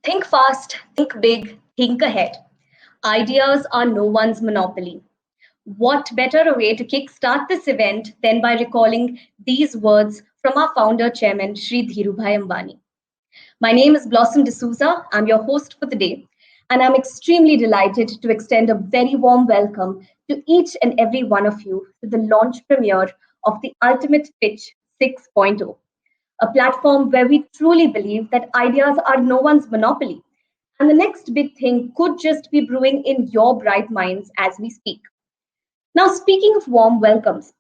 Think fast, think big, think ahead. Ideas are no one's monopoly. What better way to kickstart this event than by recalling these words from our founder chairman, Sri Dhirubhai Ambani. My name is Blossom D'Souza. I'm your host for the day, and I'm extremely delighted to extend a very warm welcome to each and every one of you to the launch premiere of the Ultimate Pitch 6.0, a platform where we truly believe that ideas are no one's monopoly, and the next big thing could just be brewing in your bright minds as we speak. Now, speaking of warm welcomes,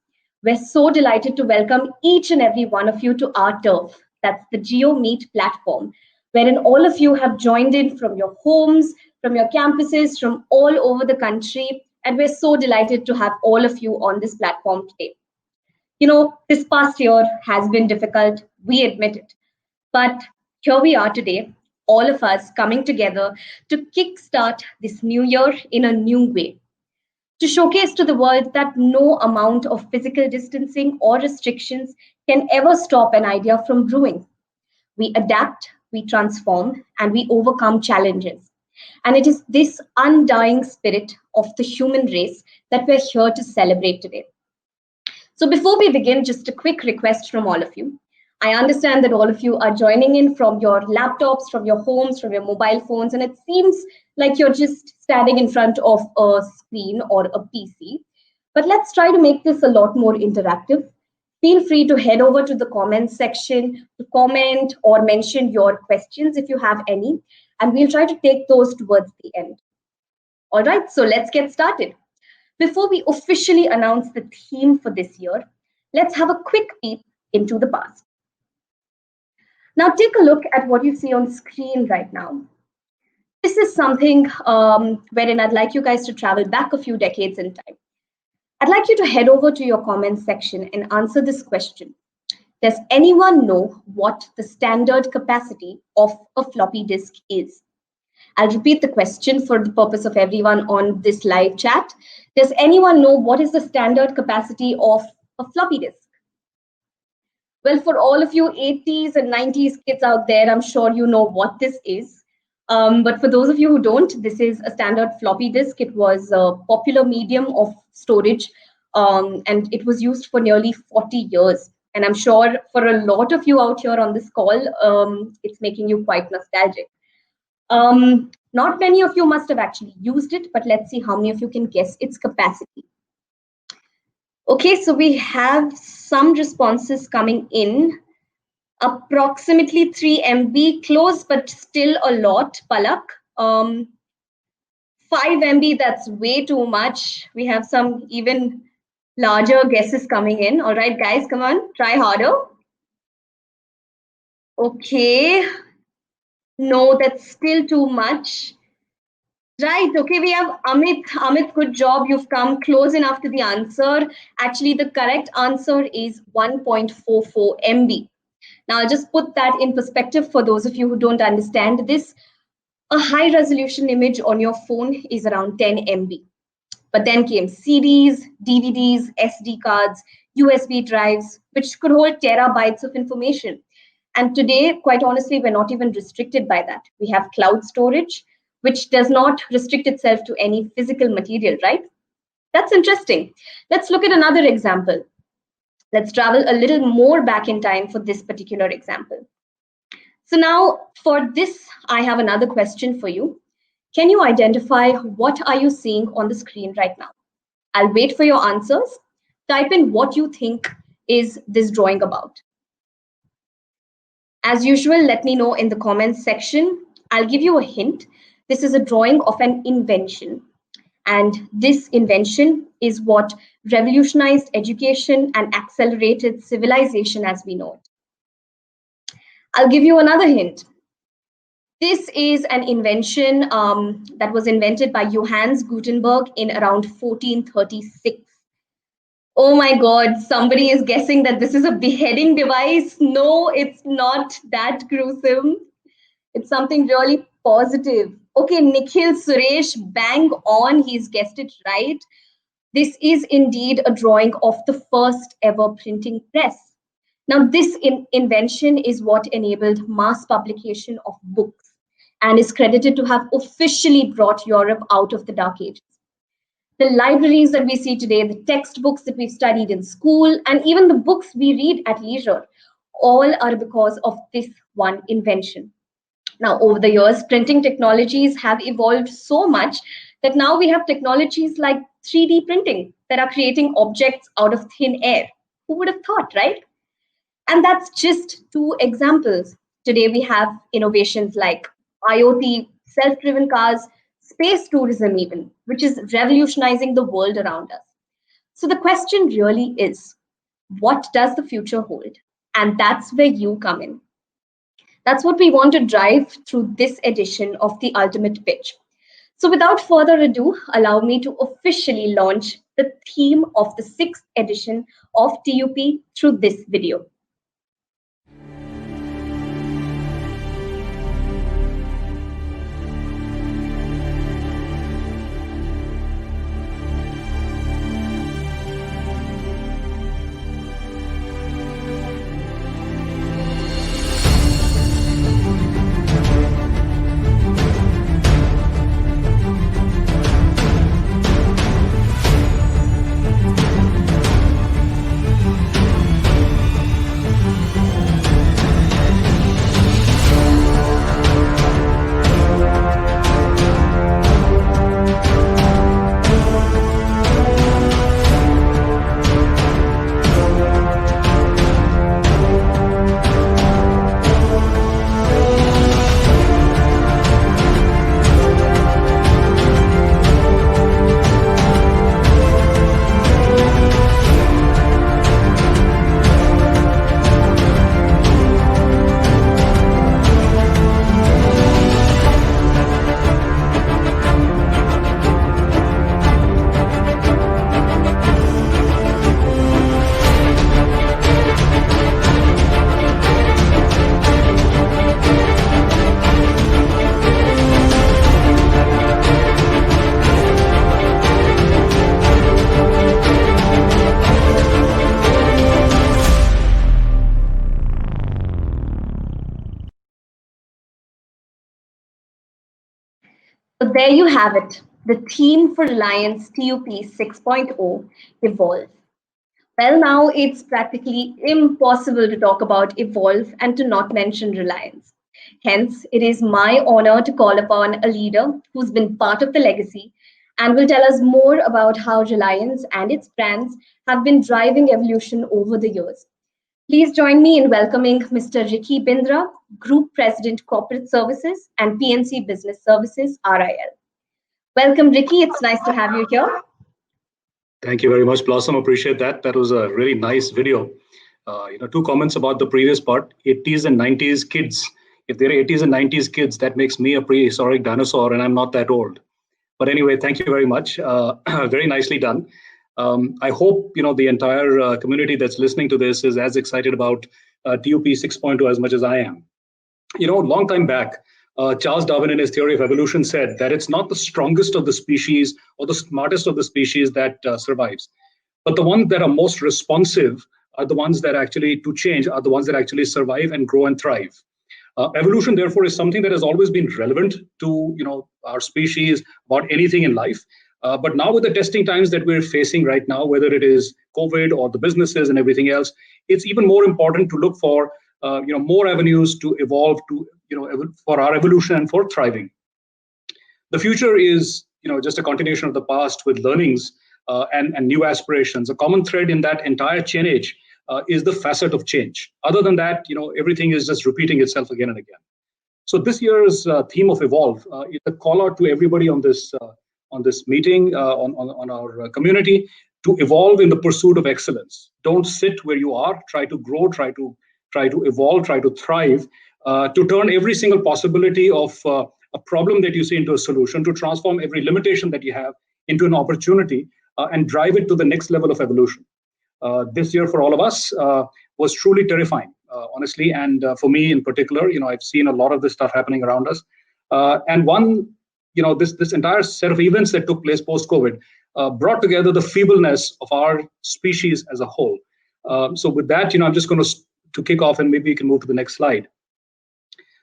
we're so delighted to welcome each and every one of you to our turf. That's the GeoMeet platform, wherein all of you have joined in from your homes, from your campuses, from all over the country. And we're so delighted to have all of you on this platform today. You know, this past year has been difficult, we admit it. But here we are today, all of us coming together to kickstart this new year in a new way, to showcase to the world that no amount of physical distancing or restrictions can ever stop an idea from brewing. We adapt, we transform, and we overcome challenges. And it is this undying spirit of the human race that we're here to celebrate today. So before we begin, just a quick request from all of you. I understand that all of you are joining in from your laptops, from your homes, from your mobile phones, and it seems like you're just standing in front of a screen or a PC. But let's try to make this a lot more interactive. Feel free to head over to the comments section to comment or mention your questions if you have any, and we'll try to take those towards the end. All right, so let's get started. Before we officially announce the theme for this year, let's have a quick peek into the past. Now take a look at what you see on screen right now. This is something wherein I'd like you guys to travel back a few decades in time. I'd like you to head over to your comments section and answer this question. Does anyone know what the standard capacity of a floppy disk is? I'll repeat the question for the purpose of everyone on this live chat. Does anyone know what is the standard capacity of a floppy disk? Well, for all of you 80s and 90s kids out there, I'm sure you know what this is. But for those of you who don't, this is a standard floppy disk. It was a popular medium of storage, and it was used for nearly 40 years. And I'm sure for a lot of you out here on this call, it's making you quite nostalgic. Not many of you must have actually used it, but let's see how many of you can guess its capacity. Okay, so we have some responses coming in. Approximately 3 MB, close, but still a lot, Palak. 5 MB, that's way too much. We have some even larger guesses coming in. All right, guys, come on, try harder. Okay. No, that's still too much. Right, okay, we have Amit. Amit, good job. You've come close enough to the answer. Actually, the correct answer is 1.44 MB. Now, I'll just put that in perspective for those of you who don't understand this. A high resolution image on your phone is around 10 MB. But then came CDs, DVDs, SD cards, USB drives, which could hold terabytes of information. And today, quite honestly, we're not even restricted by that. We have cloud storage, which does not restrict itself to any physical material, right? That's interesting. Let's look at another example. Let's travel a little more back in time for this particular example. So now for this, I have another question for you. Can you identify what are you seeing on the screen right now? I'll wait for your answers. Type in what you think is this drawing about. As usual, let me know in the comments section. I'll give you a hint. This is a drawing of an invention. And this invention is what revolutionized education and accelerated civilization as we know it. I'll give you another hint. This is an invention that was invented by Johannes Gutenberg in around 1436. Oh my God, somebody is guessing that this is a beheading device. No, it's not that gruesome. It's something really positive. Okay, Nikhil Suresh, bang on, he's guessed it right. This is indeed a drawing of the first ever printing press. Now, this invention is what enabled mass publication of books and is credited to have officially brought Europe out of the Dark Ages. The libraries that we see today, the textbooks that we've studied in school, and even the books we read at leisure, all are because of this one invention. Now, over the years, printing technologies have evolved so much that now we have technologies like 3D printing that are creating objects out of thin air. Who would have thought, right? And that's just two examples. Today, we have innovations like IoT, self driven cars, space tourism, even, which is revolutionizing the world around us. So the question really is, what does the future hold? And that's where you come in. That's what we want to drive through this edition of The Ultimate Pitch. So without further ado, allow me to officially launch the theme of the 6th edition of TUP through this video. So there you have it, the theme for Reliance TUP 6.0, Evolve. Well, now it's practically impossible to talk about Evolve and to not mention Reliance. Hence, it is my honor to call upon a leader who's been part of the legacy and will tell us more about how Reliance and its brands have been driving evolution over the years. Please join me in welcoming Mr. Ricky Bindra, Group President Corporate Services and PNC Business Services, RIL. Welcome, Ricky. It's nice to have you here. Thank you very much, Blossom. Appreciate that. That was a really nice video. Two comments about the previous part. 80s and 90s kids. If there are 80s and 90s kids, that makes me a prehistoric dinosaur, and I'm not that old. But anyway, thank you very much. Very nicely done. I hope the entire community that's listening to this is as excited about TUP 6.0 as much as I am. Long time back, Charles Darwin in his theory of evolution said that it's not the strongest of the species or the smartest of the species that survives, but the ones that are most responsive are the ones that actually to change are the ones that actually survive and grow and thrive. Evolution, therefore, is something that has always been relevant to our species, about anything in life. But now with the testing times that we're facing right now, whether it is COVID or the businesses and everything else, it's even more important to look for more avenues to evolve for our evolution and for thriving. The future is just a continuation of the past with learnings and new aspirations. A common thread in that entire change is the facet of change. Other than that, everything is just repeating itself again and again. So this year's theme of Evolve is a call out to everybody on this meeting, on our community, to evolve in the pursuit of excellence. Don't sit where you are. Try to grow. Try to evolve. Try to thrive. To turn every single possibility of a problem that you see into a solution, to transform every limitation that you have into an opportunity, and drive it to the next level of evolution. This year for all of us was truly terrifying, honestly, and for me in particular, I've seen a lot of this stuff happening around us, and one, this entire set of events that took place post-COVID brought together the feebleness of our species as a whole. So with that, I'm just going to kick off, and maybe you can move to the next slide.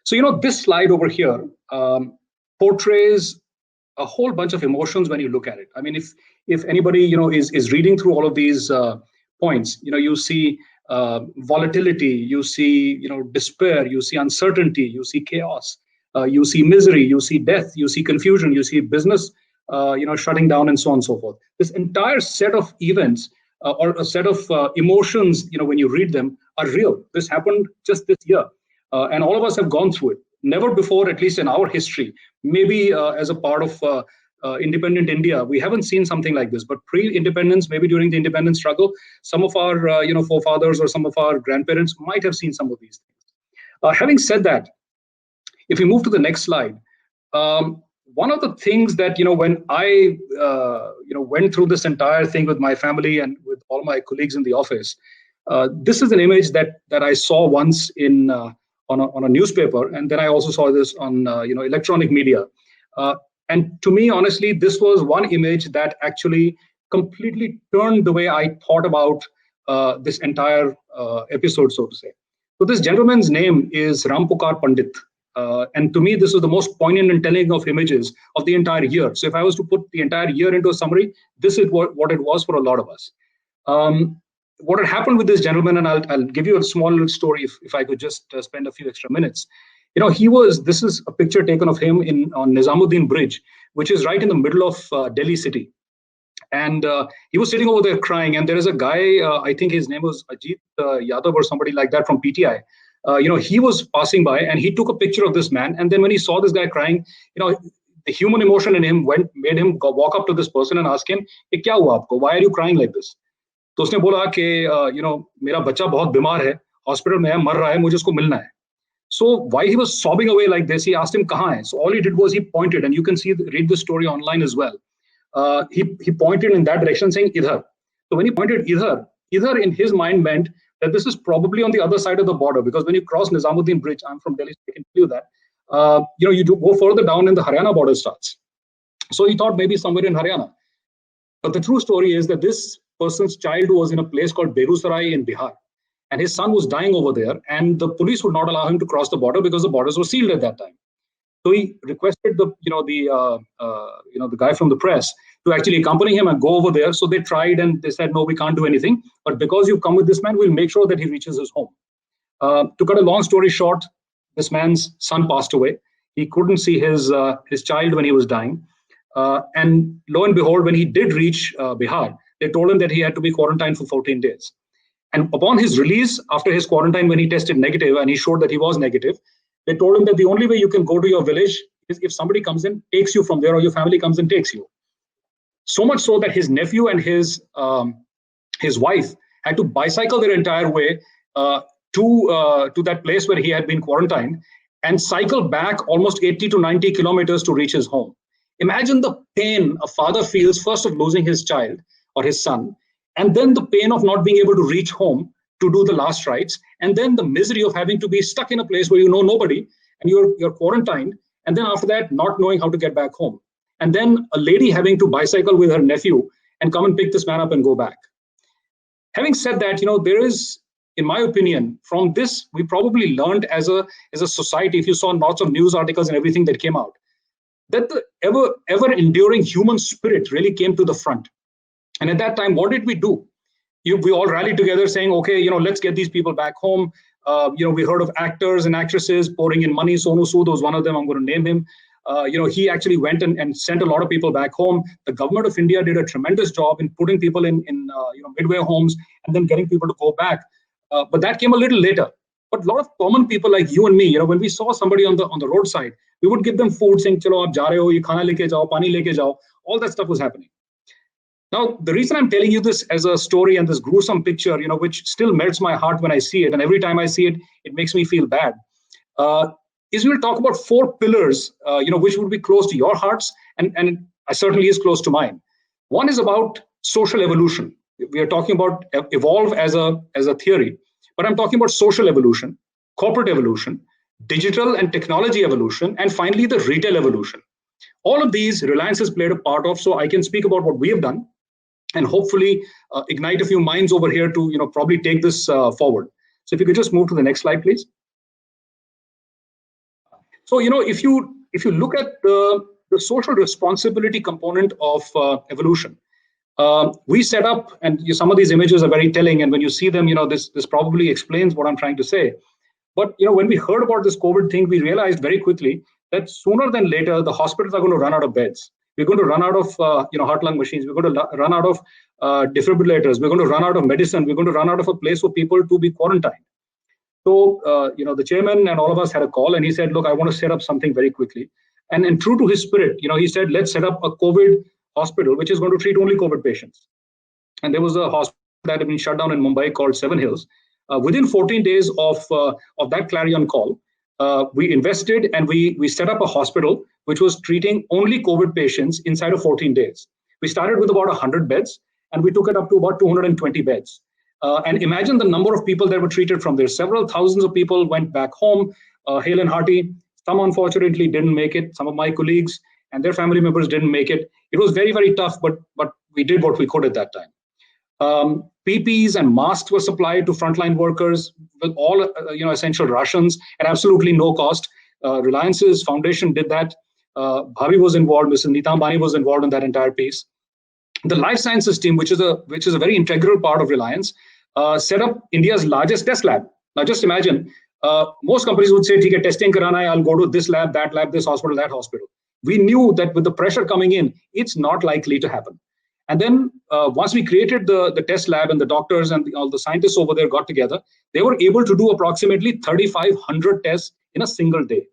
So, this slide over here portrays a whole bunch of emotions when you look at it. I mean, if anybody, is reading through all of these points, you see volatility, you see, despair, you see uncertainty, you see chaos, you see misery, you see death, you see confusion, you see business, shutting down, and so on and so forth. This entire set of events or a set of emotions, when you read them, are real. This happened just this year. And all of us have gone through it. Never before, at least in our history, maybe as a part of independent India, we haven't seen something like this. But pre-independence, maybe during the independence struggle, some of our forefathers or some of our grandparents might have seen some of these things. Having said that, if we move to the next slide, one of the things that when I went through this entire thing with my family and with all my colleagues in the office, this is an image that I saw once on a newspaper, and then I also saw this on electronic media. And to me, honestly, this was one image that actually completely turned the way I thought about this entire episode, so to say. So this gentleman's name is Rampukar Pandit. And to me, this is the most poignant and telling of images of the entire year. So if I was to put the entire year into a summary, this is what it was for a lot of us. What had happened with this gentleman, and I'll give you a small little story if I could just spend a few extra minutes. This is a picture taken of him on Nizamuddin Bridge, which is right in the middle of Delhi city. And he was sitting over there crying. And there is a guy, I think his name was Ajit Yadav or somebody like that from PTI. He was passing by and he took a picture of this man. And then when he saw this guy crying, the human emotion in him made him walk up to this person and ask him, "Kya hua aapko? Why are you crying like this?" तो उसने बोला कि मेरा बच्चा बहुत बीमार है, hospital में है, मर रहा है, मुझे उसको मिलना है. So while he was sobbing away like this, he asked him कहाँ है. So all he did was he pointed, and you can read the story online as well. He pointed in that direction, saying idhar. So when he pointed idhar in his mind meant that this is probably on the other side of the border, because when you cross Nizamuddin Bridge, I'm from Delhi, so I can tell you that you do go further down and the Haryana border starts. So he thought maybe somewhere in Haryana. But the true story is that this person's child was in a place called Begusarai in Bihar, and his son was dying over there, and the police would not allow him to cross the border because the borders were sealed at that time. So he requested the guy from the press to actually accompany him and go over there. So they tried and they said, no, we can't do anything. But because you've come with this man, we'll make sure that he reaches his home. To cut a long story short, this man's son passed away. He couldn't see his child when he was dying. And lo and behold, when he did reach Bihar, they told him that he had to be quarantined for 14 days. And upon his release, after his quarantine, when he tested negative and he showed that he was negative, they told him that the only way you can go to your village is if somebody comes in, takes you from there, or your family comes and takes you. So much so that his nephew and his wife had to bicycle their entire way to that place where he had been quarantined and cycle back almost 80 to 90 kilometers to reach his home. Imagine the pain a father feels first of losing his child or his son, and then the pain of not being able to reach home to do the last rites, and then the misery of having to be stuck in a place where you know nobody and you're quarantined, and then after that not knowing how to get back home, and then a lady having to bicycle with her nephew and come and pick this man up and go back. Having said that, there is, in my opinion, from this we probably learned as a society, if you saw lots of news articles and everything that came out, that the ever enduring human spirit really came to the front. And at that time, what did we do? We all rallied together saying, okay, let's get these people back home. We heard of actors and actresses pouring in money. Sonu Sood was one of them. I'm going to name him. He actually went and sent a lot of people back home. The government of India did a tremendous job in putting people in midway homes and then getting people to go back. But that came a little later. But a lot of common people like you and me, when we saw somebody on the roadside, we would give them food, saying, "Chalo, aap ja rahe ho, ye khana leke jao, pani leke jao." All that stuff was happening. Now, the reason I'm telling you this as a story and this gruesome picture, which still melts my heart when I see it, and every time I see it, it makes me feel bad, is we'll talk about 4 pillars, which would be close to your hearts, and certainly is close to mine. One is about social evolution. We are talking about evolve as a theory, but I'm talking about social evolution, corporate evolution, digital and technology evolution, and finally the retail evolution. All of these, Reliance has played a part of. So I can speak about what we have done, and hopefully ignite a few minds over here to probably take this forward. So if you could just move to the next slide, please. So if you look at the social responsibility component of evolution, we set up, and some of these images are very telling, and when you see them, this probably explains what I'm trying to say. But when we heard about this COVID thing, we realized very quickly that sooner than later the hospitals are going to run out of beds. We're going to run out of heart-lung machines. We're going to run out of defibrillators. We're going to run out of medicine. We're going to run out of a place for people to be quarantined. So the chairman and all of us had a call, and he said, "Look, I want to set up something very quickly." And true to his spirit, he said, "Let's set up a COVID hospital which is going to treat only COVID patients." And there was a hospital that had been shut down in Mumbai called Seven Hills. Within 14 days of that clarion call, we invested and we set up a hospital which was treating only COVID patients inside of 14 days. We started with about 100 beds, and we took it up to about 220 beds. And imagine the number of people that were treated from there. Several thousands of people went back home, hale and hearty. Some unfortunately didn't make it. Some of my colleagues and their family members didn't make it. It was very, very tough, but we did what we could at that time. PPEs and masks were supplied to frontline workers with all essential rations at absolutely no cost. Reliance's foundation did that. Bhavi was involved. Mrs. Neeta Ambani was involved in that entire piece. The life sciences team, which is a very integral part of Reliance, set up India's largest test lab. Now, just imagine, most companies would say, "Okay, testing karana hai, I'll go to this lab, this hospital, that hospital." We knew that with the pressure coming in, it's not likely to happen. And then once we created the test lab, and the doctors and all the scientists over there got together, they were able to do approximately 3,500 tests in a single day.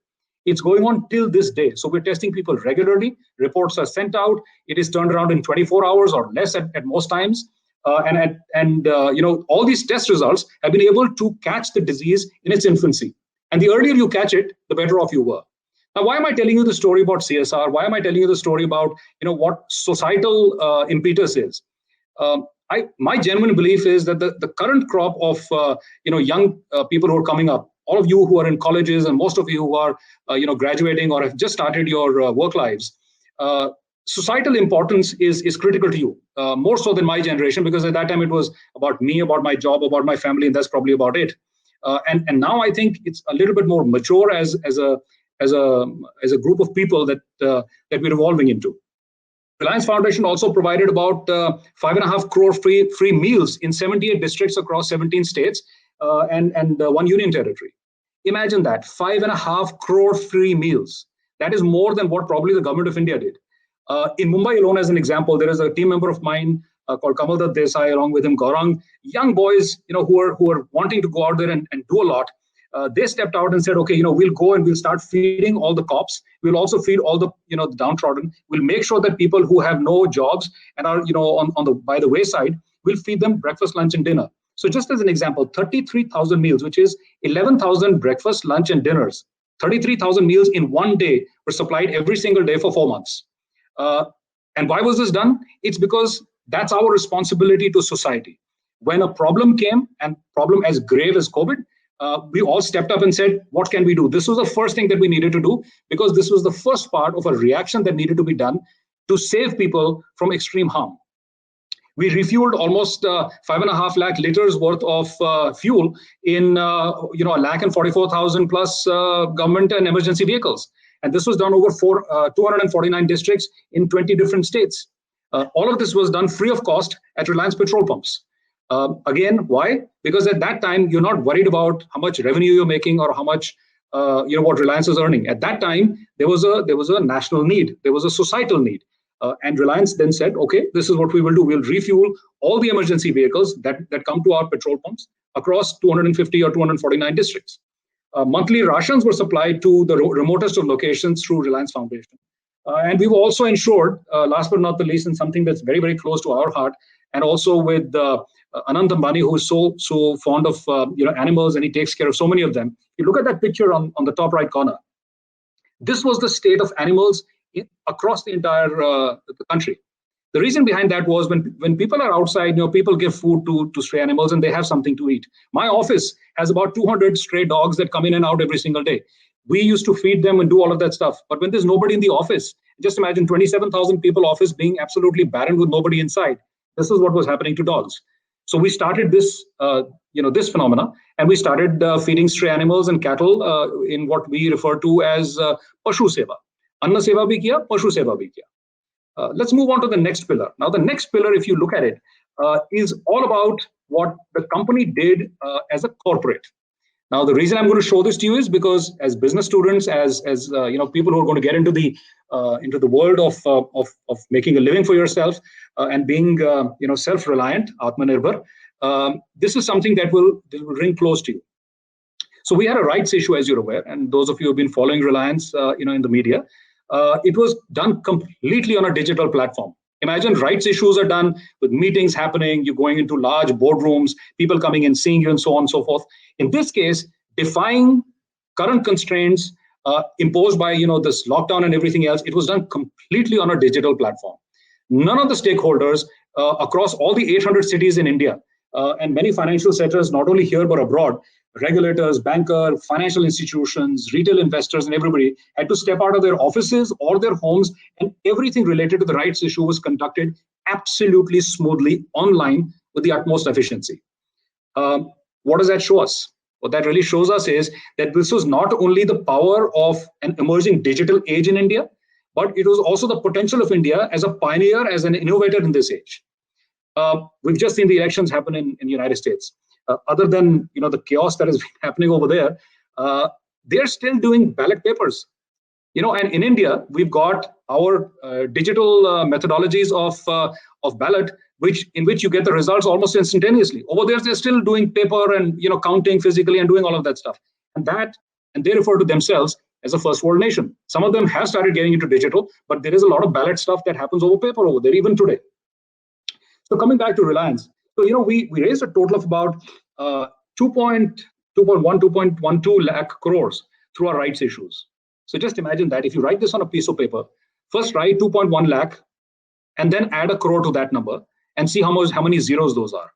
It's going on till this day. So we're testing people regularly. Reports are sent out. It is turned around in 24 hours or less at most times. All these test results have been able to catch the disease in its infancy. And the earlier you catch it, the better off you were. Now, why am I telling you the story about CSR? Why am I telling you the story about what societal impetus is? My genuine belief is that the current crop of young people who are coming up, all of you who are in colleges and most of you who are graduating or have just started your work lives, societal importance is critical to you, more so than my generation, because at that time it was about me, about my job, about my family, and that's probably about it. And now I think it's a little bit more mature as a group of people that we're evolving into. Reliance Foundation also provided about 5.5 crore free meals in 78 districts across 17 states and one union territory. Imagine that, 5.5 crore free meals. That is more than what probably the government of India did. In Mumbai alone, as an example, there is a team member of mine called Kamaldat Desai, along with him Gaurang, young boys, who are wanting to go out there and do a lot. They stepped out and said, "Okay, we'll go and we'll start feeding all the cops. We'll also feed all the the downtrodden. We'll make sure that people who have no jobs and are by the wayside, we'll feed them breakfast, lunch, and dinner." So just as an example, 33,000 meals, which is 11,000 breakfast, lunch, and dinners. 33,000 meals in one day were supplied every single day for 4 months. And why was this done? It's because that's our responsibility to society. When a problem came, and problem as grave as COVID, we all stepped up and said, "What can we do?" This was the first thing that we needed to do, because this was the first part of a reaction that needed to be done to save people from extreme harm. We refueled almost 5.5 lakh liters worth of fuel in 1,44,000 plus government and emergency vehicles. And this was done over 249 districts in 20 different states. All of this was done free of cost at Reliance petrol pumps. Again, why? Because at that time, you're not worried about how much revenue you're making or how much what Reliance is earning. At that time, there was a national need. There was a societal need. And Reliance then said, "Okay, this is what we will do. We'll refuel all the emergency vehicles that come to our petrol pumps across 250 or 249 districts." Monthly rations were supplied to the remotest of locations through Reliance Foundation. And we've also ensured, last but not the least, and something that's very, very close to our heart, and also with Anant Ambani, who is so fond of animals, and he takes care of so many of them. You look at that picture on the top right corner. This was the state of animals across the entire the country. The reason behind that was when people are outside, people give food to stray animals and they have something to eat. My office has about 200 stray dogs that come in and out every single day. We used to feed them and do all of that stuff. But when there's nobody in the office Just imagine 27,000 people office being absolutely barren with nobody inside. This is what was happening to dogs. So we started this, this phenomena, and we started feeding stray animals and cattle in what we refer to as Pashu Seva. Anna Seva bhi kiya, Pashu Seva bhi kiya. Let's move on to the next pillar. Now, the next pillar, if you look at it, is all about what the company did as a corporate. Now, the reason I'm going to show this to you is because as business students, as people who are going to get into the world of making a living for yourself and being self-reliant, Atmanirbhar, this is something that will ring close to you. So we had a rights issue, as you're aware, and those of you who have been following Reliance, in the media. It was done completely on a digital platform. Imagine rights issues are done with meetings happening, you're going into large boardrooms, people coming in, seeing you, and so on and so forth. In this case, defying current constraints imposed by this lockdown and everything else, it was done completely on a digital platform. None of the stakeholders across all the 800 cities in India and many financial sectors, not only here but abroad, regulators, bankers, financial institutions, retail investors, and everybody had to step out of their offices or their homes, and everything related to the rights issue was conducted absolutely smoothly online with the utmost efficiency. What does that show us? What that really shows us is that this was not only the power of an emerging digital age in India, but it was also the potential of India as a pioneer, as an innovator in this age. We've just seen the elections happen in the United States. Other than the chaos that has been happening over there, they're still doing ballot papers. And in India, we've got our digital methodologies of ballot, in which you get the results almost instantaneously. Over there, they're still doing paper and counting physically and doing all of that stuff. And they refer to themselves as a first world nation. Some of them have started getting into digital, but there is a lot of ballot stuff that happens over paper over there, even today. So coming back to Reliance, so we raised a total of about 2.12 lakh crores through our rights issues. So just imagine that if you write this on a piece of paper, first write 2.1 lakh and then add a crore to that number and see how many zeros those are.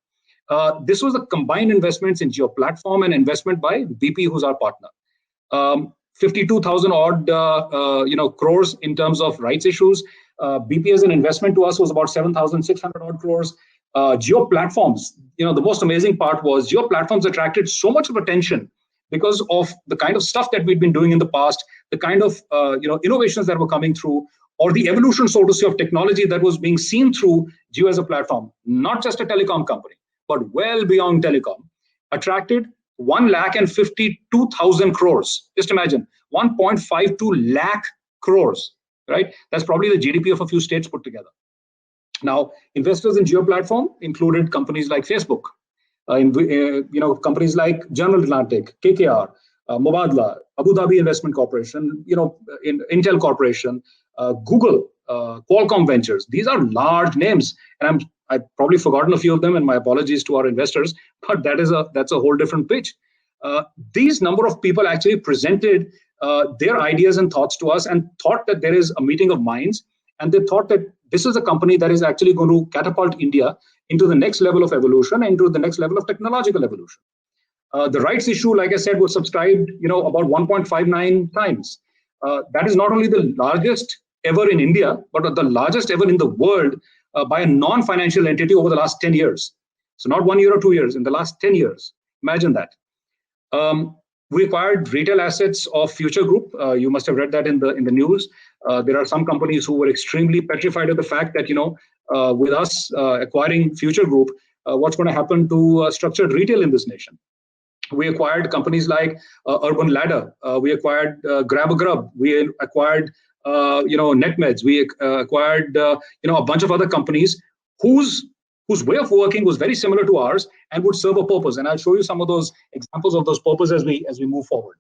This was the combined investments in Jio Platform and investment by BP, who's our partner. 52,000 odd crores in terms of rights issues. BP as an investment to us was about 7,600 odd crores. Jio Platforms, the most amazing part was Jio Platforms attracted so much of attention because of the kind of stuff that we'd been doing in the past, the kind of innovations that were coming through, or the evolution, so to say, of technology that was being seen through Jio as a platform, not just a telecom company, but well beyond telecom, attracted 1,52,000 crores. Just imagine, 1.52 lakh crores, right? That's probably the GDP of a few states put together. Now, investors in Jio Platform included companies like Facebook, companies like General Atlantic, KKR, Mubadala, Abu Dhabi Investment Corporation, Intel Corporation, Google, Qualcomm Ventures. These are large names, and I've probably forgotten a few of them, and my apologies to our investors, but that's a whole different pitch. These number of people actually presented their ideas and thoughts to us and thought that there is a meeting of minds, and they thought that this is a company that is actually going to catapult India into the next level of evolution, into the next level of technological evolution. The rights issue, like I said, was subscribed, about 1.59 times. That is not only the largest ever in India, but the largest ever in the world by a non-financial entity over the last 10 years. So not 1 year or 2 years, in the last 10 years. Imagine that. We acquired retail assets of Future Group. You must have read that in the news. There are some companies who were extremely petrified of the fact that, with us acquiring Future Group, what's going to happen to structured retail in this nation. We acquired companies like Urban Ladder. We acquired Grab a Grub. We acquired, NetMeds. We acquired, a bunch of other companies whose way of working was very similar to ours and would serve a purpose. And I'll show you some of those examples of those purposes as we move forward.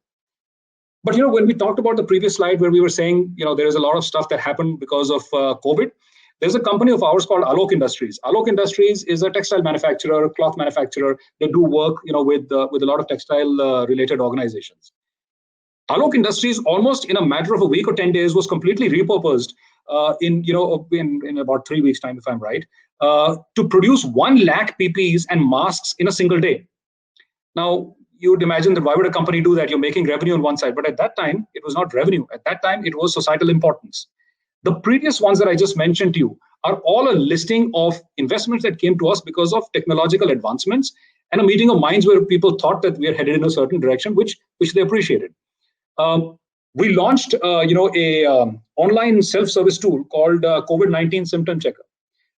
But when we talked about the previous slide where we were saying there is a lot of stuff that happened because of COVID, there's a company of ours called Alok Industries. Alok Industries is a textile manufacturer, cloth manufacturer. They do work with a lot of textile related organizations. Alok Industries, almost in a matter of a week or 10 days, was completely repurposed in about 3 weeks' time, if I'm right, to produce 1 lakh PPEs and masks in a single day. Now, you would imagine that why would a company do that? You're making revenue on one side, but at that time, it was not revenue. At that time, it was societal importance. The previous ones that I just mentioned to you are all a listing of investments that came to us because of technological advancements and a meeting of minds where people thought that we are headed in a certain direction, which they appreciated. We launched, a online self-service tool called COVID-19 Symptom Checker.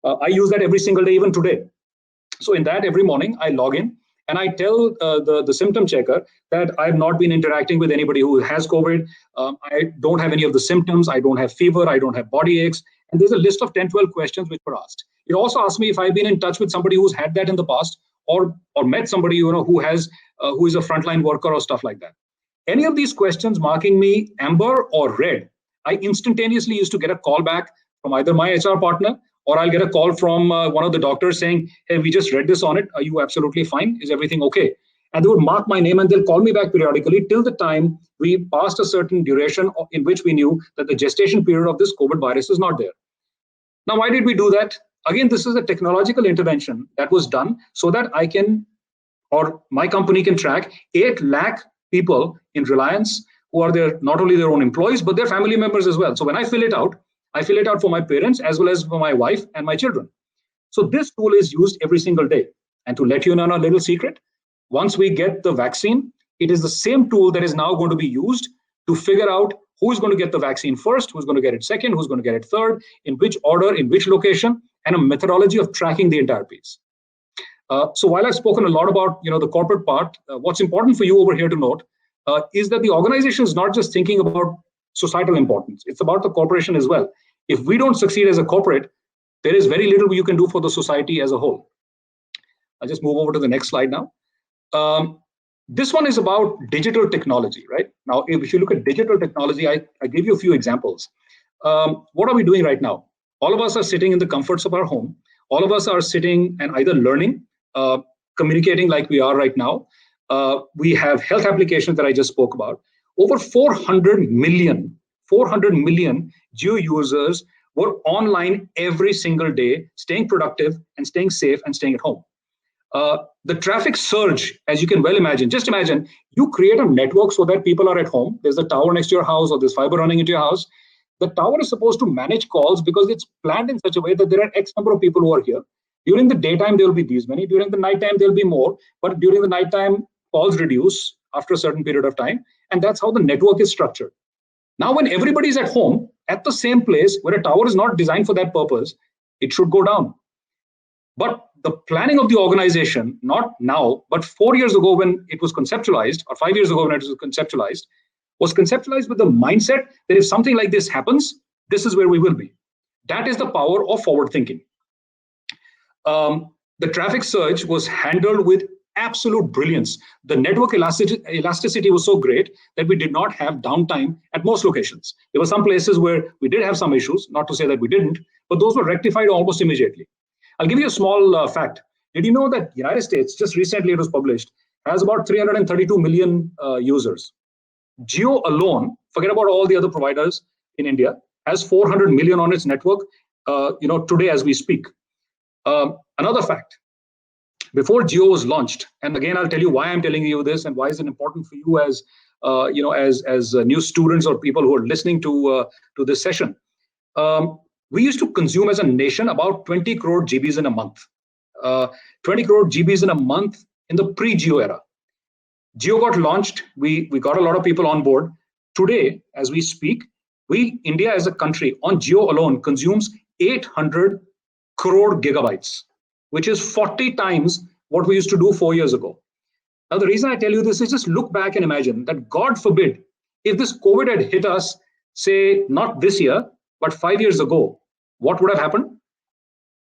I use that every single day, even today. So in that, every morning I log in and I tell the symptom checker that I've not been interacting with anybody who has COVID. I don't have any of the symptoms. I don't have fever. I don't have body aches. And there's a list of 10, 12 questions which were asked. It also asks me if I've been in touch with somebody who's had that in the past, or met somebody who is a frontline worker or stuff like that. Any of these questions marking me amber or red, I instantaneously used to get a call back from either my HR partner, or I'll get a call from one of the doctors saying, hey, we just read this on it. Are you absolutely fine? Is everything okay? And they would mark my name and they'll call me back periodically till the time we passed a certain duration in which we knew that the gestation period of this COVID virus is not there. Now, why did we do that? Again, this is a technological intervention that was done so that I can, or my company can track 8 lakh people in Reliance who are not only their own employees, but their family members as well. So when I fill it out for my parents as well as for my wife and my children. So this tool is used every single day. And to let you know a little secret, once we get the vaccine, it is the same tool that is now going to be used to figure out who is going to get the vaccine first, who's going to get it second, who's going to get it third, in which order, in which location, and a methodology of tracking the entire piece. So while I've spoken a lot about the corporate part, what's important for you over here to note is that the organization is not just thinking about societal importance. It's about the corporation as well. If we don't succeed as a corporate, there is very little you can do for the society as a whole. I'll just move over to the next slide now. This one is about digital technology, right? Now, if you look at digital technology, I gave you a few examples. What are we doing right now? All of us are sitting in the comforts of our home. All of us are sitting and either learning, communicating like we are right now. We have health applications that I just spoke about. Over 400 million Jio users were online every single day, staying productive and staying safe and staying at home. The traffic surge, as you can well imagine, just imagine you create a network so that people are at home. There's a tower next to your house or there's fiber running into your house. The tower is supposed to manage calls because it's planned in such a way that there are X number of people who are here. During the daytime, there will be these many. During the nighttime, there will be more. But during the nighttime, calls reduce after a certain period of time. And that's how the network is structured. Now, when everybody's at home, at the same place where a tower is not designed for that purpose, it should go down. But the planning of the organization, not now, but 4 years ago when it was conceptualized, or 5 years ago when it was conceptualized with the mindset that if something like this happens, this is where we will be. That is the power of forward thinking. The traffic surge was handled with absolute brilliance. The network elasticity was so great that we did not have downtime at most locations. There were some places where we did have some issues, not to say that we didn't, but those were rectified almost immediately. I'll give you a small fact. Did you know that United States, just recently it was published, has about 332 million users. Jio alone, forget about all the other providers in India, has 400 million on its network today as we speak. Another fact, before Jio was launched, and again, I'll tell you why I'm telling you this and why is it important for you as new students or people who are listening to this session. We used to consume as a nation about 20 crore GBs in a month. 20 crore GBs in a month in the pre-Jio era. Jio got launched. We got a lot of people on board. Today, as we speak, India as a country on Jio alone consumes 800 crore gigabytes, which is 40 times what we used to do 4 years ago. Now, the reason I tell you this is just look back and imagine that, God forbid, if this COVID had hit us, say, not this year, but 5 years ago, what would have happened?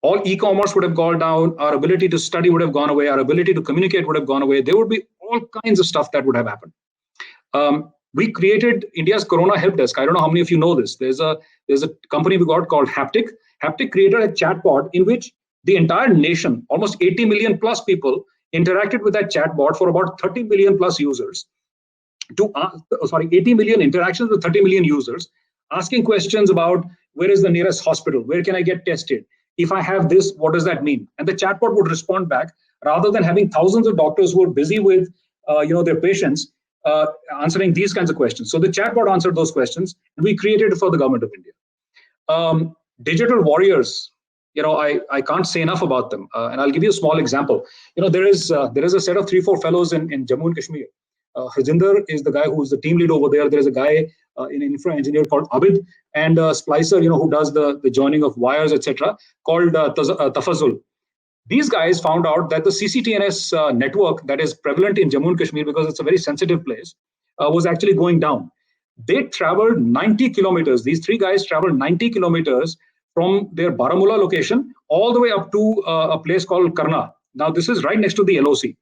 All e-commerce would have gone down. Our ability to study would have gone away. Our ability to communicate would have gone away. There would be all kinds of stuff that would have happened. We created India's Corona Help Desk. I don't know how many of you know this. There's a company we got called Haptic. Haptic created a chatbot in which the entire nation, almost 80 million plus people, interacted with that chatbot for about 30 million plus users. 80 million interactions with 30 million users, asking questions about where is the nearest hospital, where can I get tested, if I have this, what does that mean? And the chatbot would respond back rather than having thousands of doctors who are busy with their patients answering these kinds of questions. So the chatbot answered those questions, and we created it for the government of India. Digital warriors, I can't say enough about them. And I'll give you a small example. There is a set of 3-4 fellows in Jammu and Kashmir. Harjinder is the guy who's the team lead over there. There is a guy in infra engineer called Abid, and a splicer, who does the joining of wires, etc., called Tafazul. These guys found out that the CCTNS network that is prevalent in Jammu and Kashmir, because it's a very sensitive place, was actually going down. They traveled 90 kilometers. These 3 guys traveled 90 kilometers from their Baramulla location all the way up to a place called Karna. Now, this is right next to the LOC.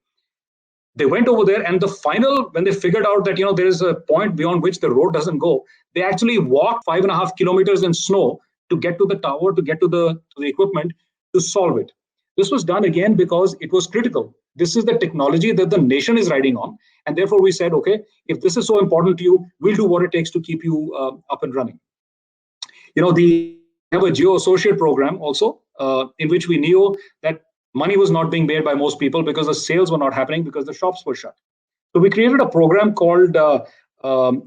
They went over there, and when they figured out that there is a point beyond which the road doesn't go, they actually walked 5.5 kilometers in snow to get to the tower, to get to the equipment, to solve it. This was done again because it was critical. This is the technology that the nation is riding on, and therefore we said, okay, if this is so important to you, we'll do what it takes to keep you up and running. We have a Geo Associate program also, in which we knew that money was not being made by most people because the sales were not happening because the shops were shut. So we created a program called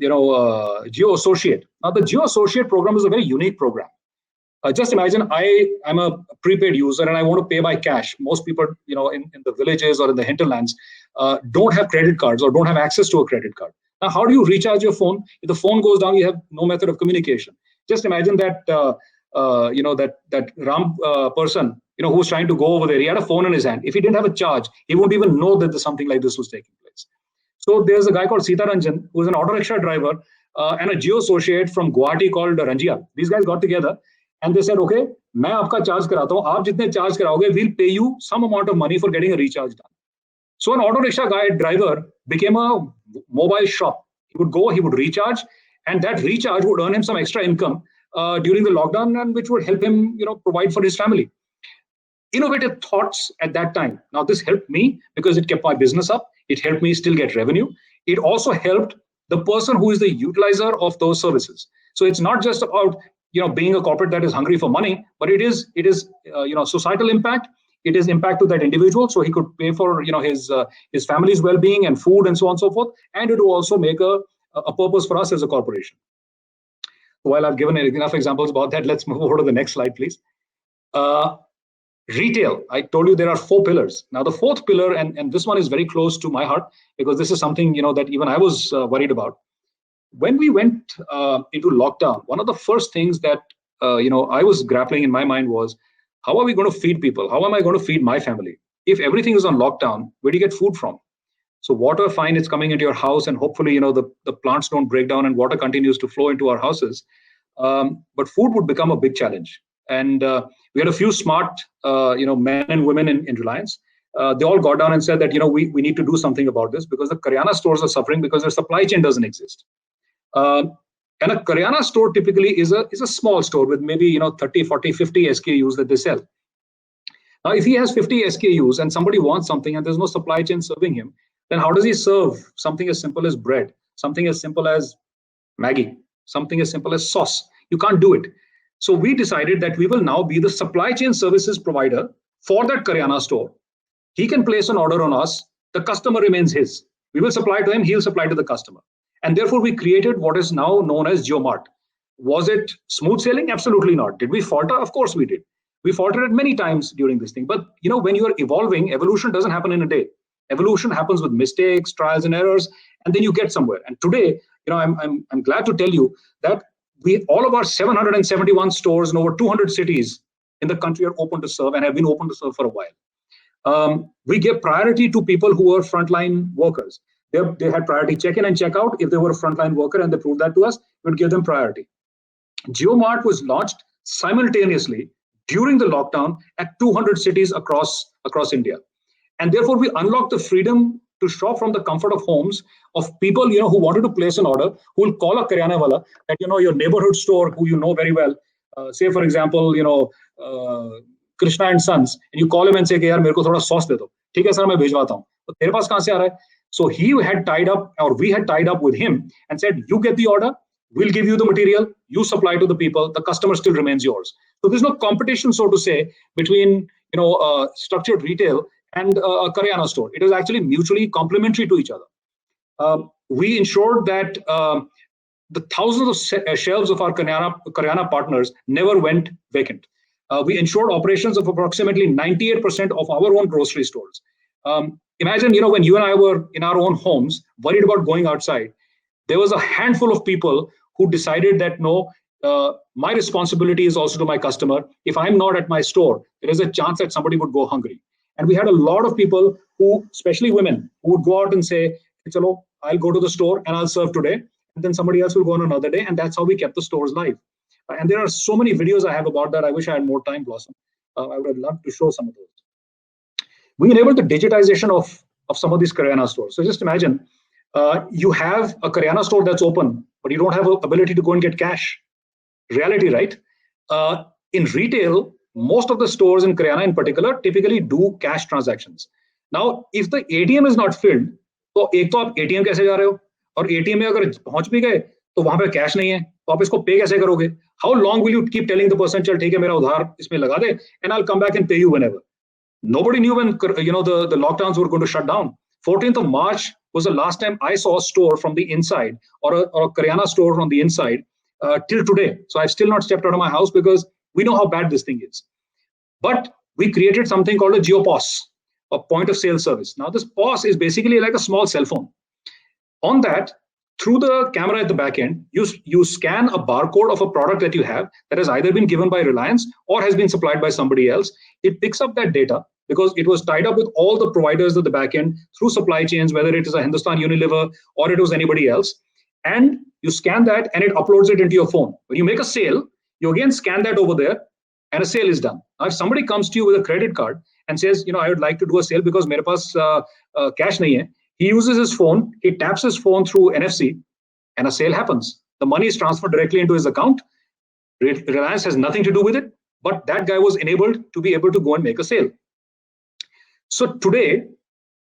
Geo Associate. Now, the Geo Associate program is a very unique program. Just imagine I'm a prepaid user and I want to pay by cash. Most people, in the villages or in the hinterlands, don't have credit cards or don't have access to a credit card. Now, how do you recharge your phone? If the phone goes down, you have no method of communication. Just imagine that that Ram person, who was trying to go over there. He had a phone in his hand. If he didn't have a charge, he wouldn't even know that something like this was taking place. So there's a guy called Sitaranjan, who is an auto rickshaw driver and a Geo Associate from Guwahati called Ranjia. These guys got together. And they said, okay, मैं आपका charge कराता हूँ. आप जितने charge कराओगे, we'll pay you some amount of money for getting a recharge done. So an auto rickshaw driver became a mobile shop. He would go, he would recharge, and that recharge would earn him some extra income during the lockdown, and which would help him, provide for his family. Innovative thoughts at that time. Now, this helped me because it kept my business up. It helped me still get revenue. It also helped the person who is the utilizer of those services. So it's not just about being a corporate that is hungry for money, but it is societal impact. It is impact to that individual, so he could pay for his family's well-being and food and so on and so forth. And it will also make a purpose for us as a corporation. While I've given enough examples about that, let's move over to the next slide, please. Retail. I told you there are 4 pillars. Now, the 4th pillar, and this one is very close to my heart because this is something that even I was worried about. When we went into lockdown, one of the first things that I was grappling in my mind was, how are we going to feed people? How am I going to feed my family? If everything is on lockdown, where do you get food from? So water, fine, it's coming into your house, and hopefully the plants don't break down and water continues to flow into our houses. But food would become a big challenge. And we had a few smart men and women in Reliance. They all got down and said that we need to do something about this because the Karyana stores are suffering because their supply chain doesn't exist. And a Karyana store typically is a small store with maybe 30, 40, 50 SKUs that they sell. Now, if he has 50 SKUs and somebody wants something and there's no supply chain serving him, then how does he serve something as simple as bread, something as simple as Maggi, something as simple as sauce? You can't do it. So we decided that we will now be the supply chain services provider for that Karyana store. He can place an order on us. The customer remains his. We will supply to him. He'll supply to the customer. And therefore, we created what is now known as JioMart. Was it smooth sailing? Absolutely not. Did we falter? Of course we did. We faltered many times during this thing. But when you are evolving, evolution doesn't happen in a day. Evolution happens with mistakes, trials and errors, and then you get somewhere. And today, I'm glad to tell you that all of our 771 stores in over 200 cities in the country are open to serve and have been open to serve for a while. We give priority to people who are frontline workers. They had priority check-in and check-out. If they were a frontline worker and they proved that to us, we would give them priority. JioMart was launched simultaneously during the lockdown at 200 cities across India. And therefore, we unlocked the freedom to shop from the comfort of homes of people who wanted to place an order, who will call a Karyana wala at your neighborhood store who you know very well. Say, for example, Krishna and Sons, and you call him and say, yaar, mere ko thoda sauce de do. ठीक है sir, मैं भिजवाता हूँ. तो तेरे पास कहाँ से आ रहा है? So we had tied up with him and said, you get the order, we'll give you the material, you supply to the people, the customer still remains yours. So there's no competition, so to say, between structured retail and a Karyana store. It is actually mutually complementary to each other. We ensured that the thousands of shelves of our Karyana partners never went vacant. We ensured operations of approximately 98% of our own grocery stores. Imagine, when you and I were in our own homes, worried about going outside, there was a handful of people who decided that no, my responsibility is also to my customer. If I'm not at my store, there is a chance that somebody would go hungry. And we had a lot of people who, especially women, who would go out and say, "Chalo, I'll go to the store and I'll serve today." And then somebody else will go on another day. And that's how we kept the stores live. And there are so many videos I have about that. I wish I had more time, Blossom. I would have loved to show some of those. We enabled the digitization of some of these Karyana stores. So just imagine, you have a Karyana store that's open, but you don't have the ability to go and get cash. Reality, right? In retail, most of the stores in Karyana in particular typically do cash transactions. Now, if the ATM is not filled, तो एक तो आप ATM कैसे जा रहे हो, और ATM में अगर पहुंच भी गए तो वहां पे कैश नहीं है, तो आप इसको पे कैसे करोगे? How long will you keep telling the person, चल ठीक है मेरा उधार इसमें लगा दे, and I'll come back and pay you whenever? Nobody knew when the lockdowns were going to shut down. 14th of March was the last time I saw a store from the inside, or a Karyana store from the inside, till today. So I've still not stepped out of my house because we know how bad this thing is. But we created something called a GeoPOS, a point of sale service. Now this POS is basically like a small cell phone. On that, through the camera at the back end, you scan a barcode of a product that you have that has either been given by Reliance or has been supplied by somebody else. It picks up that data because it was tied up with all the providers at the back end through supply chains, whether it is a Hindustan Unilever or it was anybody else. And you scan that and it uploads it into your phone. When you make a sale, you again scan that over there and a sale is done. Now, if somebody comes to you with a credit card and says, I would like to do a sale because mere paas cash nahi hai, he uses his phone, he taps his phone through NFC, and a sale happens. The money is transferred directly into his account. Reliance has nothing to do with it, but that guy was enabled to be able to go and make a sale. So today,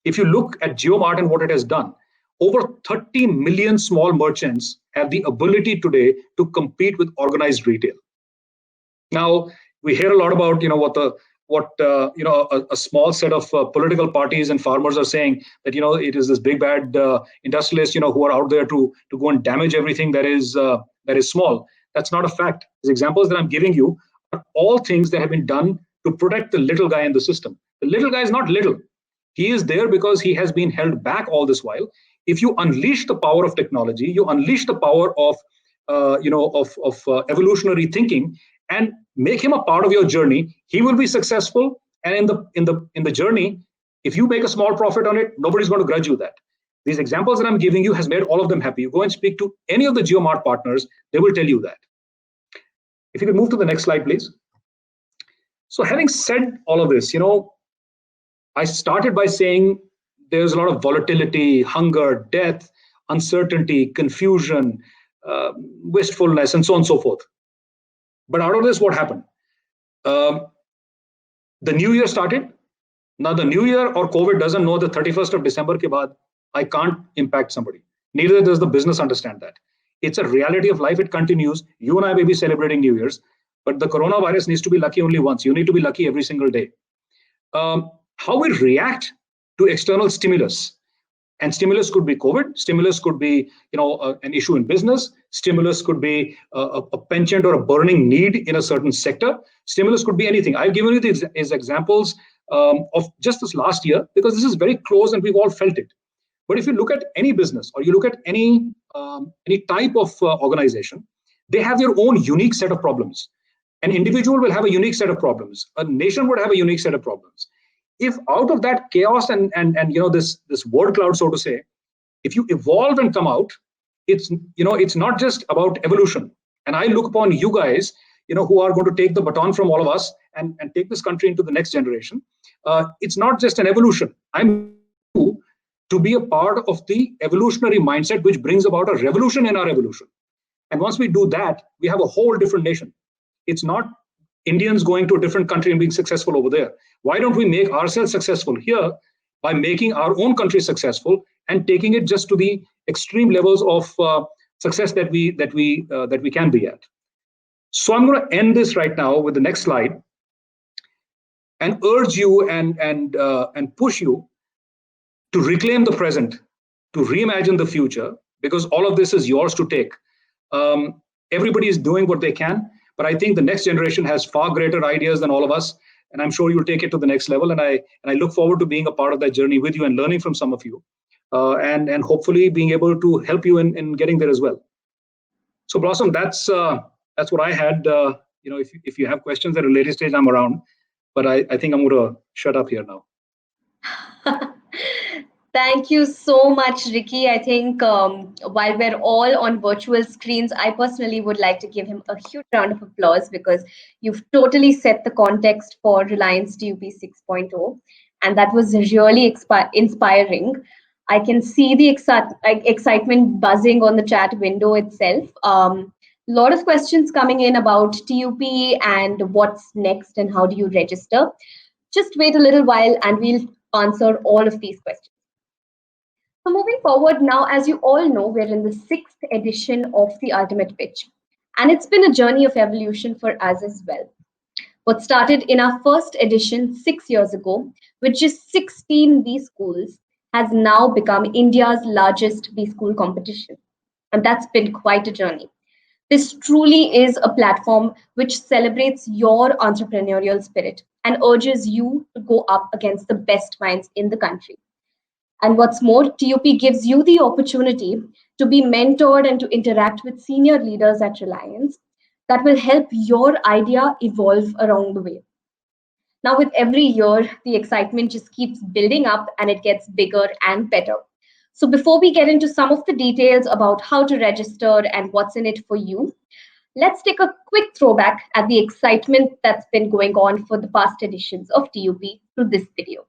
if you look at JioMart and what it has done, over 30 million small merchants have the ability today to compete with organized retail. Now, we hear a lot about a small set of political parties and farmers are saying that it is this big bad industrialists who are out there to go and damage everything that is small. That's not a fact. The examples that I'm giving you are all things that have been done to protect the little guy in the system. The little guy is not little. He is there because he has been held back all this while. If you unleash the power of technology, you unleash the power of evolutionary thinking, and make him a part of your journey, he will be successful. And in the journey, if you make a small profit on it, nobody's going to grudge you that. These examples that I'm giving you has made all of them happy. You go and speak to any of the JioMart partners, they will tell you that. If you could move to the next slide, please. So having said all of this, I started by saying there's a lot of volatility, hunger, death, uncertainty, confusion, wistfulness, and so on and so forth. But out of this, what happened? The new year started. Now the new year or COVID doesn't know the 31st of December ke baad, I can't impact somebody. Neither does the business understand that. It's a reality of life. It continues. You and I may be celebrating New Year's, but the coronavirus needs to be lucky only once. You need to be lucky every single day. How we react to external stimulus. And stimulus could be COVID. Stimulus could be, an issue in business. Stimulus could be a penchant or a burning need in a certain sector. Stimulus could be anything. I've given you these examples of just this last year because this is very close and we've all felt it. But if you look at any business or you look at any type of organization, they have their own unique set of problems. An individual will have a unique set of problems. A nation would have a unique set of problems. If out of that chaos and this word cloud, so to say, if you evolve and come out, it's not just about evolution. And I look upon you guys, who are going to take the baton from all of us and take this country into the next generation. It's not just an evolution. I'm to be a part of the evolutionary mindset, which brings about a revolution in our evolution. And once we do that, we have a whole different nation. It's not Indians going to a different country and being successful over there. Why don't we make ourselves successful here by making our own country successful and taking it just to the extreme levels of success that we can be at? So I'm going to end this right now with the next slide and urge you and push you to reclaim the present, to reimagine the future, because all of this is yours to take. Everybody is doing what they can, but I think the next generation has far greater ideas than all of us, and I'm sure you'll take it to the next level. And I look forward to being a part of that journey with you and learning from some of you, and hopefully being able to help you in getting there as well. So Blossom, that's what I had. If you have questions at a later stage, I'm around. But I think I'm going to shut up here now. Thank you so much, Ricky. I think while we're all on virtual screens, I personally would like to give him a huge round of applause because you've totally set the context for Reliance TUP 6.0, and that was really inspiring. I can see the excitement buzzing on the chat window itself. A lot of questions coming in about TUP and what's next and how do you register. Just wait a little while and we'll answer all of these questions. So moving forward now, as you all know, we're in the 6th edition of the Ultimate Pitch. And it's been a journey of evolution for us as well. What started in our first edition 6 years ago, with just 16 B schools, has now become India's largest B school competition. And that's been quite a journey. This truly is a platform which celebrates your entrepreneurial spirit and urges you to go up against the best minds in the country. And what's more, TUP gives you the opportunity to be mentored and to interact with senior leaders at Reliance that will help your idea evolve along the way. Now, with every year, the excitement just keeps building up and it gets bigger and better. So before we get into some of the details about how to register and what's in it for you, let's take a quick throwback at the excitement that's been going on for the past editions of TUP through this video.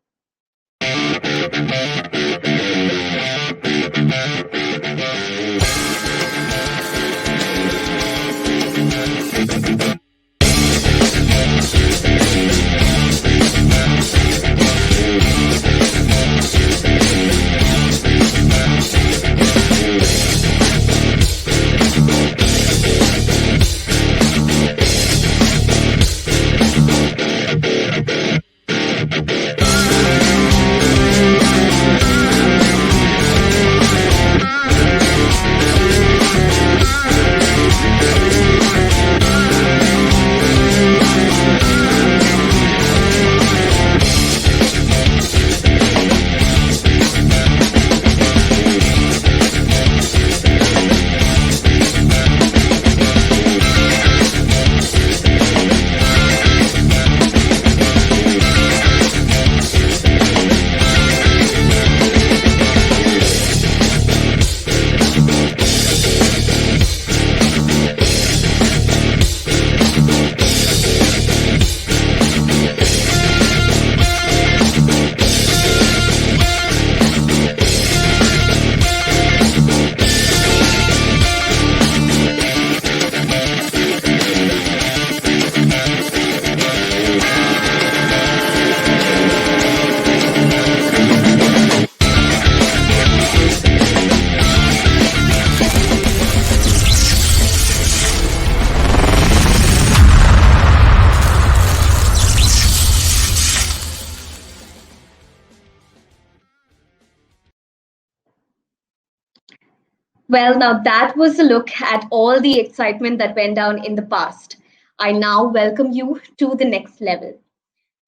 Well, now that was a look at all the excitement that went down in the past. I now welcome you to the next level.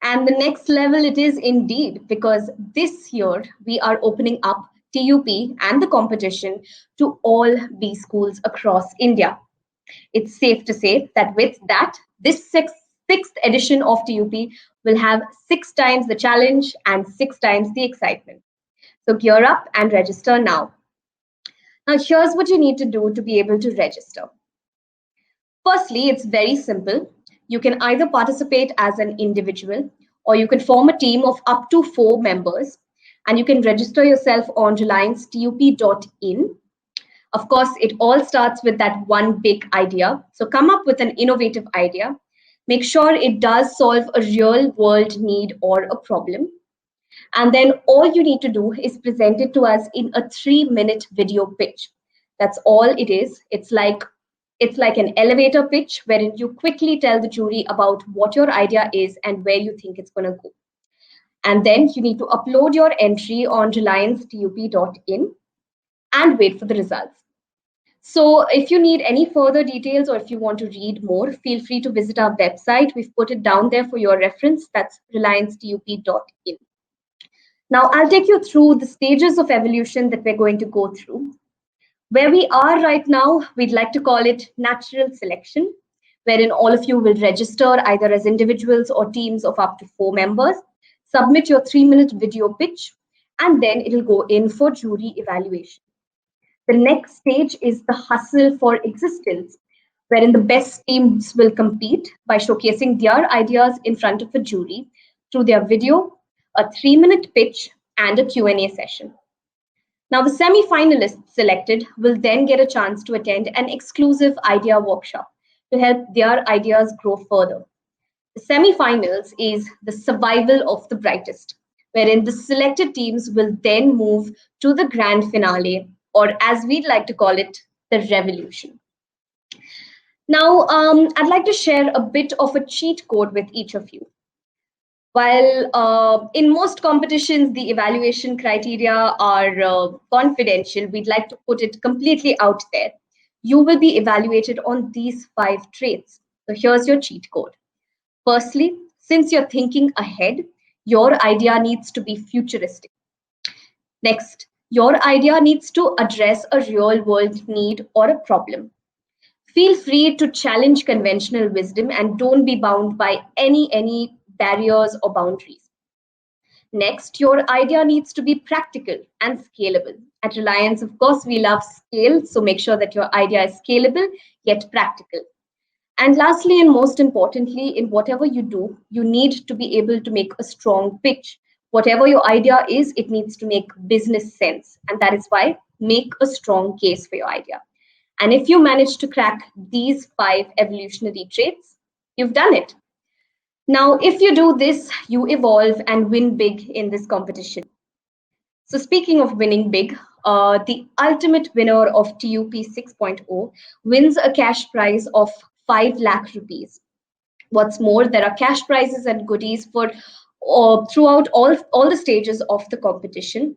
And the next level it is indeed, because this year we are opening up TUP and the competition to all B schools across India. It's safe to say that with that, this sixth edition of TUP will have 6 times the challenge and 6 times the excitement. So gear up and register now. Now, here's what you need to do to be able to register. Firstly, it's very simple. You can either participate as an individual or you can form a team of up to 4 members and you can register yourself on reliancetup.in. Of course, it all starts with that one big idea. So come up with an innovative idea. Make sure it does solve a real world need or a problem. And then all you need to do is present it to us in a 3-minute video pitch. That's all it is. It's like an elevator pitch wherein you quickly tell the jury about what your idea is and where you think it's going to go. And then you need to upload your entry on reliancetup.in and wait for the results. So if you need any further details or if you want to read more, feel free to visit our website. We've put it down there for your reference. That's reliancetup.in. Now I'll take you through the stages of evolution that we're going to go through. Where we are right now, we'd like to call it natural selection, wherein all of you will register either as individuals or teams of up to 4 members, submit your 3-minute video pitch, and then it'll go in for jury evaluation. The next stage is the hustle for existence, wherein the best teams will compete by showcasing their ideas in front of a jury through their video, a 3-minute pitch, and a Q&A session. Now, the semi-finalists selected will then get a chance to attend an exclusive idea workshop to help their ideas grow further. The semi-finals is the survival of the brightest, wherein the selected teams will then move to the grand finale, or as we'd like to call it, the revolution. Now, I'd like to share a bit of a cheat code with each of you. While in most competitions, the evaluation criteria are confidential, we'd like to put it completely out there. You will be evaluated on these 5 traits. So here's your cheat code. Firstly, since you're thinking ahead, your idea needs to be futuristic. Next, your idea needs to address a real world need or a problem. Feel free to challenge conventional wisdom and don't be bound by any barriers or boundaries. Next, your idea needs to be practical and scalable. At Reliance, of course, we love scale, so make sure that your idea is scalable yet practical. And lastly, and most importantly, in whatever you do, you need to be able to make a strong pitch. Whatever your idea is, it needs to make business sense. And that is why make a strong case for your idea. And if you manage to crack these 5 evolutionary traits, you've done it. Now, if you do this, you evolve and win big in this competition. So speaking of winning big, the ultimate winner of TUP 6.0 wins a cash prize of 5 lakh rupees. What's more, there are cash prizes and goodies for throughout all the stages of the competition.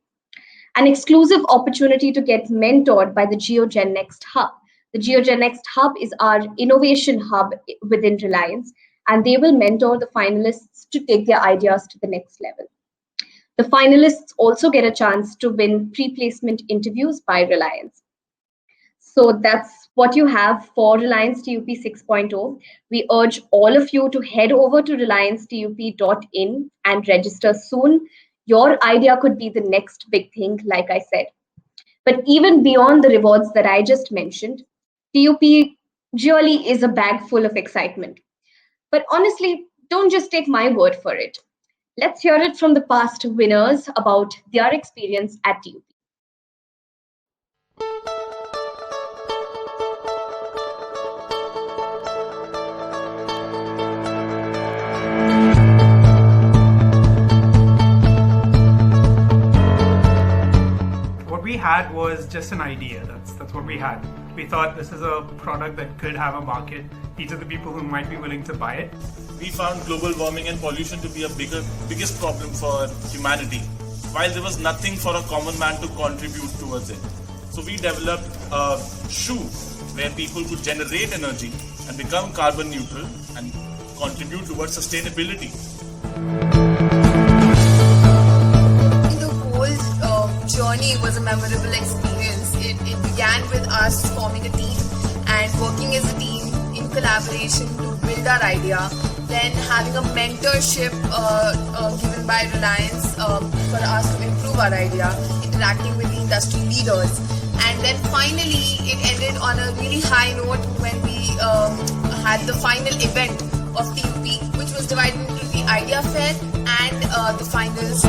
An exclusive opportunity to get mentored by the GeoGen Next Hub. The GeoGen Next Hub is our innovation hub within Reliance, and they will mentor the finalists to take their ideas to the next level. The finalists also get a chance to win pre-placement interviews by Reliance. So that's what you have for Reliance TUP 6.0. We urge all of you to head over to reliancetup.in and register soon. Your idea could be the next big thing, like I said. But even beyond the rewards that I just mentioned, TUP really is a bag full of excitement. But honestly, don't just take my word for it. Let's hear it from the past winners about their experience at TUP. What we had was just an idea. That's what we had. We thought this is a product that could have a market. These are the people who might be willing to buy it. We found global warming and pollution to be a biggest problem for humanity, while there was nothing for a common man to contribute towards it. So we developed a shoe where people could generate energy and become carbon neutral and contribute towards sustainability. The whole journey was a memorable experience. It began with us forming a team and working as a team in collaboration to build our idea, then having a mentorship given by Reliance for us to improve our idea, interacting with the industry leaders, and then finally it ended on a really high note when we had the final event of TUP, which was divided into the Idea Fair and the finals.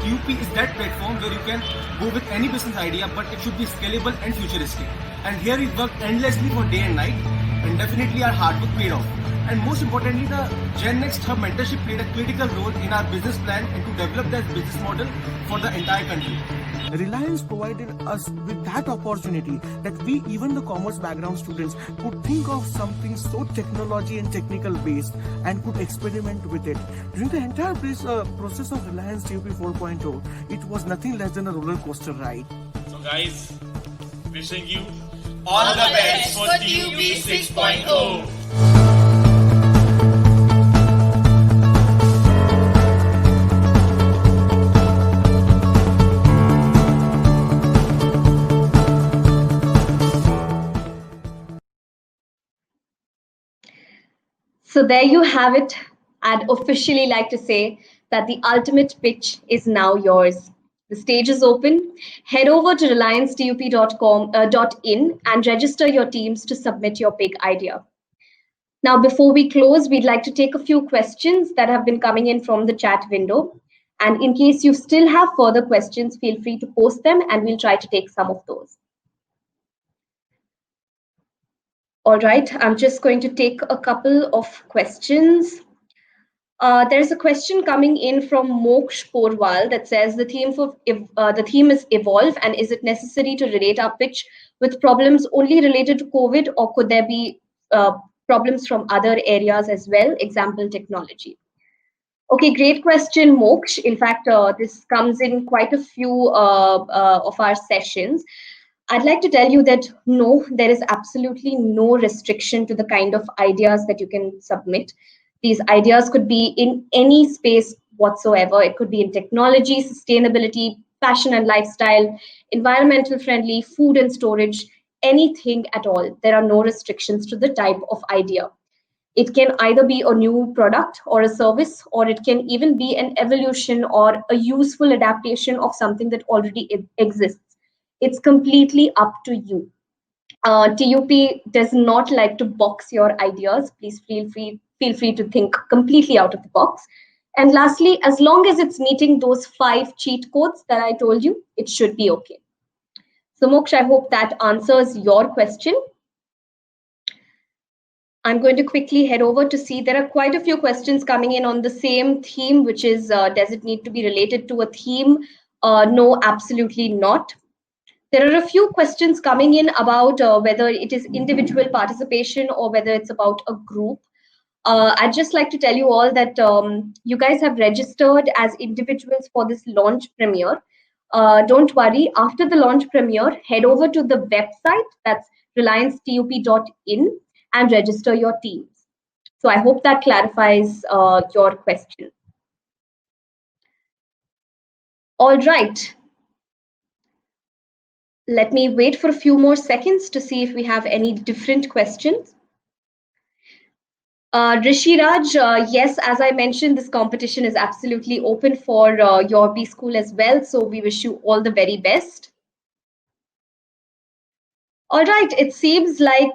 TUP is that platform where you can go with any business idea, but it should be scalable and futuristic. And here we worked endlessly for day and night, and definitely our hard work paid off. And most importantly, the Gen Next Hub mentorship played a critical role in our business plan and to develop that business model for the entire country. Reliance provided us with that opportunity that we, even the commerce background students, could think of something so technology and technical based and could experiment with it. During the entire process of Reliance TUP 4.0, it was nothing less than a roller coaster ride. So Guys, wishing you all the best for TUP 6.0. So there you have it. I'd officially like to say that the ultimate pitch is now yours. The stage is open. Head over to reliancetup.in and register your teams to submit your big idea. Now, before we close, we'd like to take a few questions that have been coming in from the chat window. And in case you still have further questions, feel free to post them and we'll try to take some of those. All right, I'm just going to take a couple of questions. There's a question coming in from Moksh Porwal that says the theme is evolve, and is it necessary to relate our pitch with problems only related to COVID, or could there be problems from other areas as well? Example, technology. Okay, great question, Moksh. In fact, this comes in quite a few of our sessions. I'd like to tell you that no, there is absolutely no restriction to the kind of ideas that you can submit. These ideas could be in any space whatsoever. It could be in technology, sustainability, fashion and lifestyle, environmental friendly, food and storage, anything at all. There are no restrictions to the type of idea. It can either be a new product or a service, or it can even be an evolution or a useful adaptation of something that already exists. It's completely up to you. TUP does not like to box your ideas. Please feel free to think completely out of the box. And lastly, as long as it's meeting those 5 cheat codes that I told you, it should be okay. So Moksh, I hope that answers your question. I'm going to quickly head over to see there are quite a few questions coming in on the same theme, which is, does it need to be related to a theme? No, absolutely not. There are a few questions coming in about whether it is individual participation or whether it's about a group. I'd just like to tell you all that you guys have registered as individuals for this launch premiere. Don't worry, after the launch premiere, head over to the website, that's reliancetup.in, and register your teams. So I hope that clarifies your question. All right. Let me wait for a few more seconds to see if we have any different questions. Rishi Raj, yes, as I mentioned, this competition is absolutely open for your B School as well. So we wish you all the very best. All right, it seems like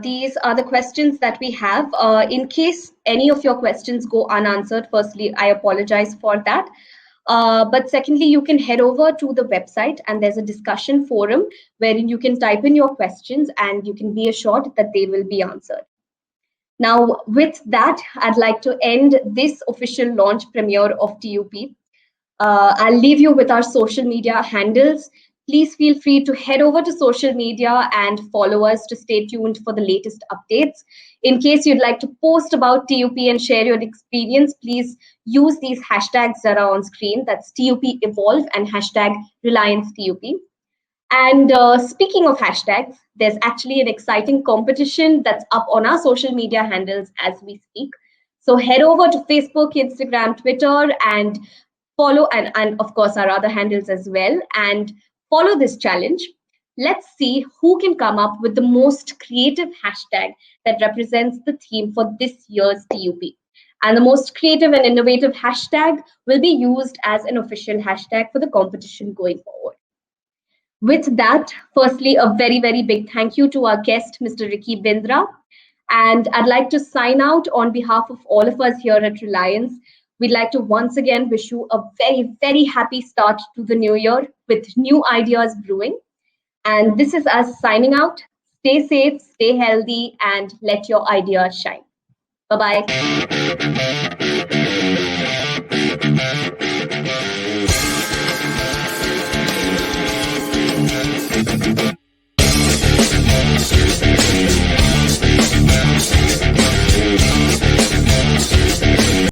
these are the questions that we have. In case any of your questions go unanswered, firstly, I apologize for that. But secondly, you can head over to the website and there's a discussion forum wherein you can type in your questions and you can be assured that they will be answered. Now, with that, I'd like to end this official launch premiere of TUP. I'll leave you with our social media handles. Please feel free to head over to social media and follow us to stay tuned for the latest updates. In case you'd like to post about TUP and share your experience, please use these hashtags that are on screen. That's TUP Evolve and hashtag Reliance TUP. And speaking of hashtags, there's actually an exciting competition that's up on our social media handles as we speak. So head over to Facebook, Instagram, Twitter, and follow, and of course our other handles as well, and follow this challenge. Let's see who can come up with the most creative hashtag that represents the theme for this year's TUP. And the most creative and innovative hashtag will be used as an official hashtag for the competition going forward. With that, firstly, a very, very big thank you to our guest, Mr. Ricky Bindra. And I'd like to sign out on behalf of all of us here at Reliance. We'd like to once again wish you a very, very happy start to the new year with new ideas brewing. And this is us signing out. Stay safe, stay healthy, and let your ideas shine. Bye-bye.